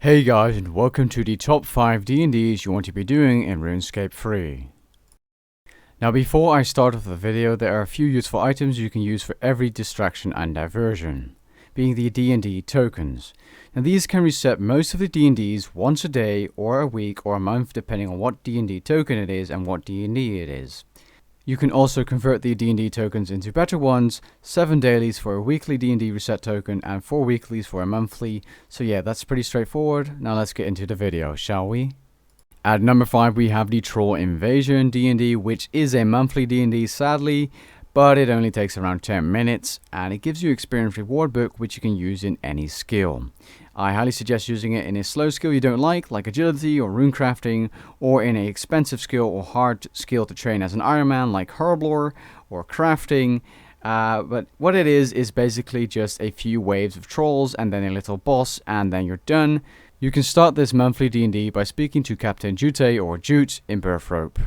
Hey guys, and welcome to the top 5 D&Ds you want to be doing in RuneScape 3. Now before I start off the video, there are a few useful items you can use for every distraction and diversion, being the D&D tokens. Now these can reset most of the D&Ds once a day or a week or a month depending on what D&D token it is and what D&D it is. You can also convert the D&D tokens into better ones, 7 dailies for a weekly D&D reset token and 4 weeklies for a monthly. So yeah, that's pretty straightforward. Now let's get into the video, shall we? At number 5 we have the Troll Invasion D&D, which is a monthly D&D sadly, but it only takes around 10 minutes and it gives you experience reward book which you can use in any skill. I highly suggest using it in a slow skill you don't like agility or runecrafting, or in a expensive skill or hard skill to train as an Iron Man like Herblore or crafting. But what it is basically just a few waves of trolls and then a little boss and then you're done. You can start this monthly D&D by speaking to Captain Jute or Jute in Birthrope.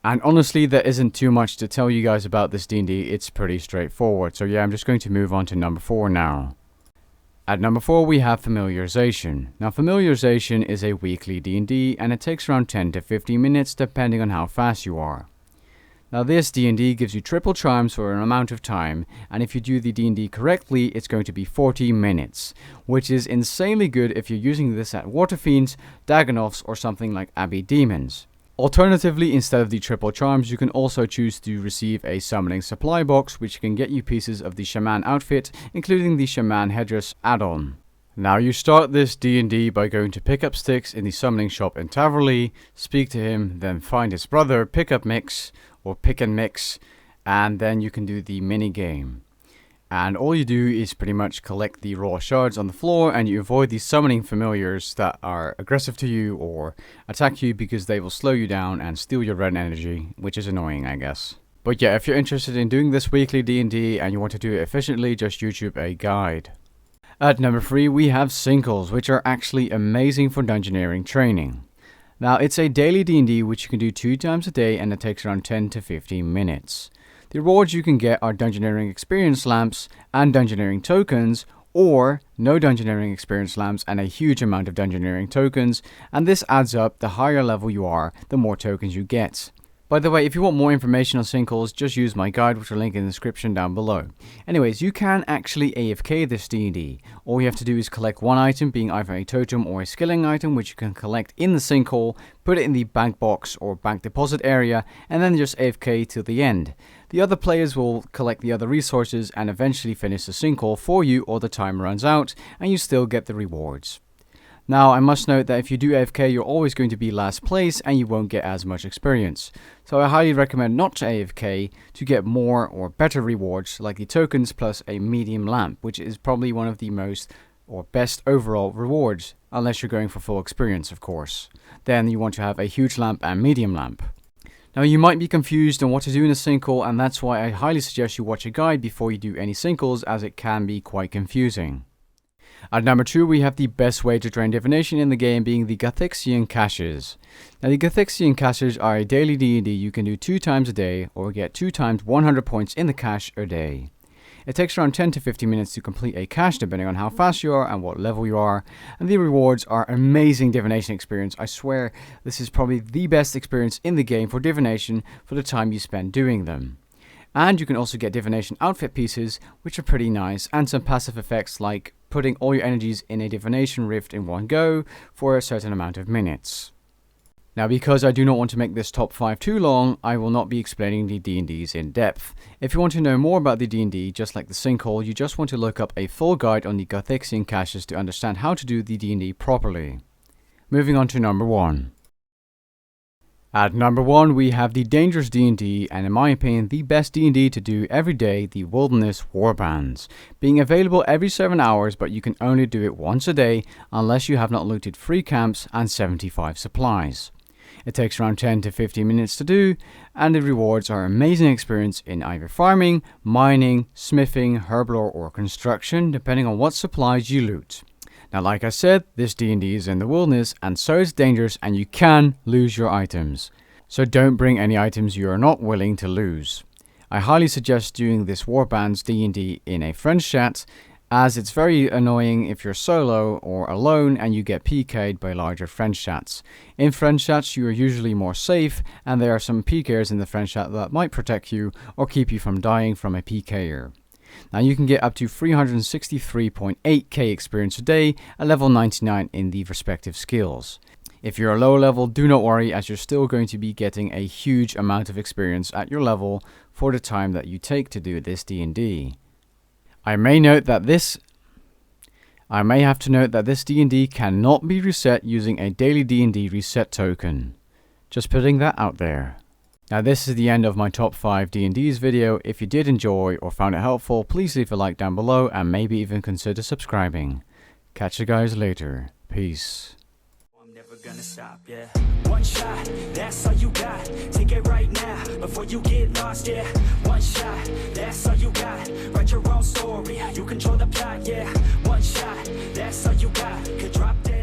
And honestly, there isn't too much to tell you guys about this D&D, it's pretty straightforward. So yeah, I'm just going to move on to number 4 now. At number 4 we have Familiarization. Now Familiarization is a weekly D&D and it takes around 10 to 15 minutes depending on how fast you are. Now this D&D gives you triple charms for an amount of time, and if you do the D&D correctly it's going to be 40 minutes, which is insanely good if you're using this at Water Fiends, Dagonoths or something like Abbey Demons. Alternatively, instead of the triple charms, you can also choose to receive a summoning supply box which can get you pieces of the shaman outfit, including the shaman headdress add-on. Now you start this D&D by going to pick up sticks in the summoning shop in Taverley, speak to him, then find his brother, pick up mix, or pick and mix, and then you can do the mini game. And all you do is pretty much collect the raw shards on the floor and you avoid these summoning familiars that are aggressive to you or attack you because they will slow you down and steal your red energy, which is annoying, I guess. But yeah, if you're interested in doing this weekly D&D and you want to do it efficiently, just YouTube a guide. At number 3 we have Sinkles, which are actually amazing for dungeoneering training. Now it's a daily D&D which you can do 2 times a day and it takes around 10 to 15 minutes. The rewards you can get are Dungeoneering Experience Lamps and Dungeoneering Tokens, or no Dungeoneering Experience Lamps and a huge amount of Dungeoneering Tokens, and this adds up. The higher level you are, the more tokens you get. By the way, if you want more information on Sinkles, just use my guide which will link in the description down below. Anyways, you can actually AFK this D&D. All you have to do is collect one item, being either a totem or a skilling item, which you can collect in the sinkhole, put it in the bank box or bank deposit area, and then just AFK till the end. The other players will collect the other resources and eventually finish the sinkhole for you, or the time runs out, and you still get the rewards. Now, I must note that if you do AFK, you're always going to be last place and you won't get as much experience. So I highly recommend not to AFK to get more or better rewards like the tokens plus a medium lamp, which is probably one of the most or best overall rewards, unless you're going for full experience, of course. Then you want to have a huge lamp and medium lamp. Now you might be confused on what to do in a sinkhole, and that's why I highly suggest you watch a guide before you do any sinkholes, as it can be quite confusing. At number 2 we have the best way to train divination in the game, being the Gothixian caches. Now the Gothixian caches are a daily D&D you can do 2 times a day or get 2 times 100 points in the cache a day. It takes around 10 to 15 minutes to complete a cache depending on how fast you are and what level you are, and the rewards are amazing divination experience. I swear this is probably the best experience in the game for divination for the time you spend doing them. And you can also get divination outfit pieces, which are pretty nice, and some passive effects like putting all your energies in a divination rift in one go for a certain amount of minutes. Now because I do not want to make this top 5 too long, I will not be explaining the D&Ds in depth. If you want to know more about the D&D, just like the sinkhole, you just want to look up a full guide on the Gothixian caches to understand how to do the D&D properly. Moving on to number 1. At number 1 we have the Dangerous D&D, and in my opinion the best D&D to do every day, the Wilderness Warbands, being available every 7 hours, but you can only do it once a day unless you have not looted 3 camps and 75 supplies. It takes around 10 to 15 minutes to do, and the rewards are amazing experience in either farming, mining, smithing, herblore or construction, depending on what supplies you loot. Now like I said, this D&D is in the wilderness and so it's dangerous and you can lose your items. So don't bring any items you are not willing to lose. I highly suggest doing this Warbands D&D in a friend's chat, as it's very annoying if you're solo or alone and you get PK'd by larger friend chats. In friend chats you are usually more safe, and there are some PKers in the friend chat that might protect you or keep you from dying from a PKer. Now you can get up to 363.8k experience a day at level 99 in the respective skills. If you're a low level, do not worry, as you're still going to be getting a huge amount of experience at your level for the time that you take to do this D&D. I may have to note that this D&D cannot be reset using a daily D&D reset token. Just putting that out there. Now this is the end of my top 5 D&Ds video. If you did enjoy or found it helpful, please leave a like down below and maybe even consider subscribing. Catch you guys later. Peace. I'm never gonna stop, yeah. One shot, that's all you got. Take it right now, before you get lost, yeah. One shot, that's all you got. Write your own story, you control the plot, yeah. One shot, that's all you got. Could drop dead.